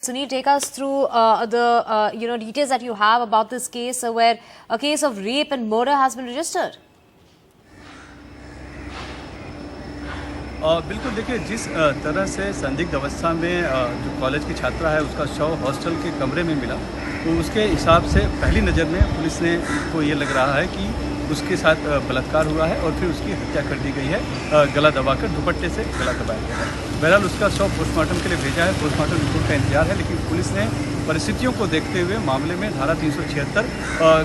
Sunil, take us through the details that you have about this case where a case of rape and murder has been registered. बिल्कुल देखिए, जिस तरह से संदिग्ध अवस्था में जो कॉलेज की छात्रा है उसका शव हॉस्टल के कमरे में मिला, तो उसके हिसाब से पहली नज़र में पुलिस ने को ये लग रहा है कि उसके साथ बलात्कार हुआ है और फिर उसकी हत्या कर दी गई है, गला दबाकर दुपट्टे से गला दबाया गया है। बहरहाल उसका शव पोस्टमार्टम के लिए भेजा है, पोस्टमार्टम रिपोर्ट का इंतजार है, लेकिन पुलिस ने परिस्थितियों को देखते हुए मामले में धारा 376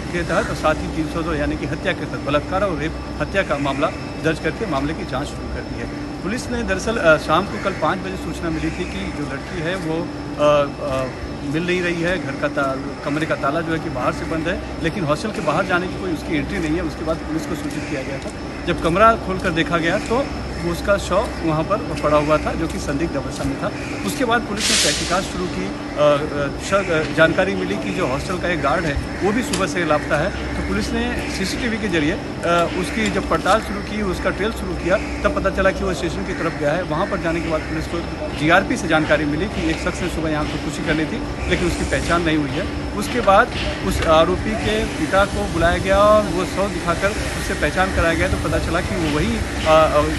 के तहत और साथ ही 302 यानी कि हत्या के तहत बलात्कार और रेप हत्या का मामला दर्ज करके मामले की जाँच शुरू कर दी है। पुलिस ने दरअसल शाम को कल 5 बजे सूचना मिली थी कि जो लड़की है वो मिल नहीं रही है, घर का कमरे का ताला जो है कि बाहर से बंद है, लेकिन हॉस्टल के बाहर जाने की कोई उसकी एंट्री नहीं है। उसके बाद पुलिस को सूचित किया गया था। जब कमरा खोलकर देखा गया तो उसका शव वहाँ पर पड़ा हुआ था, जो कि संदिग्ध अवस्था में था। उसके बाद पुलिस ने तहकीकात शुरू की। जानकारी मिली कि जो हॉस्टल का एक गार्ड है वो भी सुबह से लापता है, तो पुलिस ने सीसीटीवी के जरिए उसकी जब पड़ताल शुरू की, उसका ट्रेल शुरू किया, तब पता चला कि वो स्टेशन की तरफ गया है। वहाँ पर जाने के बाद पुलिस को जीआरपी से जानकारी मिली कि एक शख्स ने सुबह यहाँ खुदकुशी कर ली थी, लेकिन उसकी पहचान नहीं हुई है। उसके बाद उस आरोपी के पिता को बुलाया गया और वो शव दिखाकर उससे पहचान कराया गया, तो पता चला कि वो वही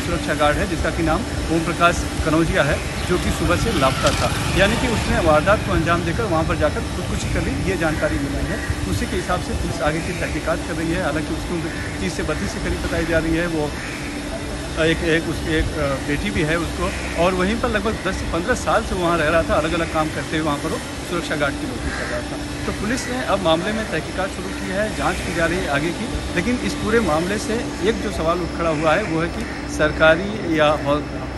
सुरक्षा गार्ड है जिसका कि नाम ओम प्रकाश कनौजिया है, जो कि सुबह से लापता था। यानी कि उसने वारदात को अंजाम देकर वहाँ पर जाकर खुदकुशी कर ली, ये जानकारी मिली है। उसी के हिसाब से पुलिस आगे की तहकीकात कर रही है। हालांकि उसकी उम्र 30 से 32 के करीब बताई जा रही है। वो उसकी एक बेटी भी है उसको, और वहीं पर लगभग 10 से 15 साल से वहाँ रह रहा था, अलग अलग काम करते हुए वहाँ पर वो सुरक्षा गार्ड की नौकरी कर रहा था। तो पुलिस ने अब मामले में तहकीकात शुरू की है, जांच की जा रही है आगे की। लेकिन इस पूरे मामले से एक जो सवाल उठ खड़ा हुआ है वो है कि सरकारी या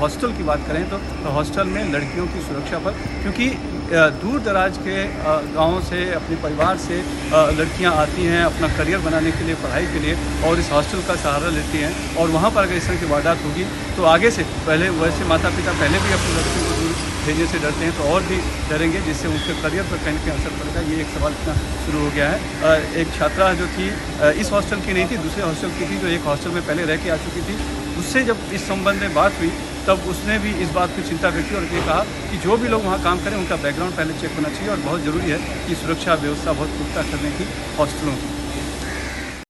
हॉस्टल की बात करें तो हॉस्टल में लड़कियों की सुरक्षा पर, क्योंकि दूर दराज के गाँव से अपने परिवार से लड़कियां आती हैं अपना करियर बनाने के लिए, पढ़ाई के लिए, और इस हॉस्टल का सहारा लेती हैं। और वहाँ पर अगर इस तरह की वारदात होगी तो आगे से पहले वैसे माता पिता पहले भी अपनी लड़कियों को दूर भेजने से डरते हैं, तो और भी डरेंगे, जिससे उनके करियर पर कहीं ना कहीं असर पड़ेगा। ये एक सवाल इतना शुरू हो गया है। एक छात्रा जो थी इस हॉस्टल की नहीं थी, दूसरे हॉस्टल की थी, जो एक हॉस्टल में पहले रह के आ चुकी थी। उससे जब इस संबंध में बात हुई तब उसने भी इस बात की चिंता व्यक्त की और ये कहा कि जो भी लोग वहाँ काम करें उनका बैकग्राउंड पहले चेक होना चाहिए, और बहुत ज़रूरी है कि सुरक्षा व्यवस्था बहुत पुख्ता करने की हॉस्टलों की।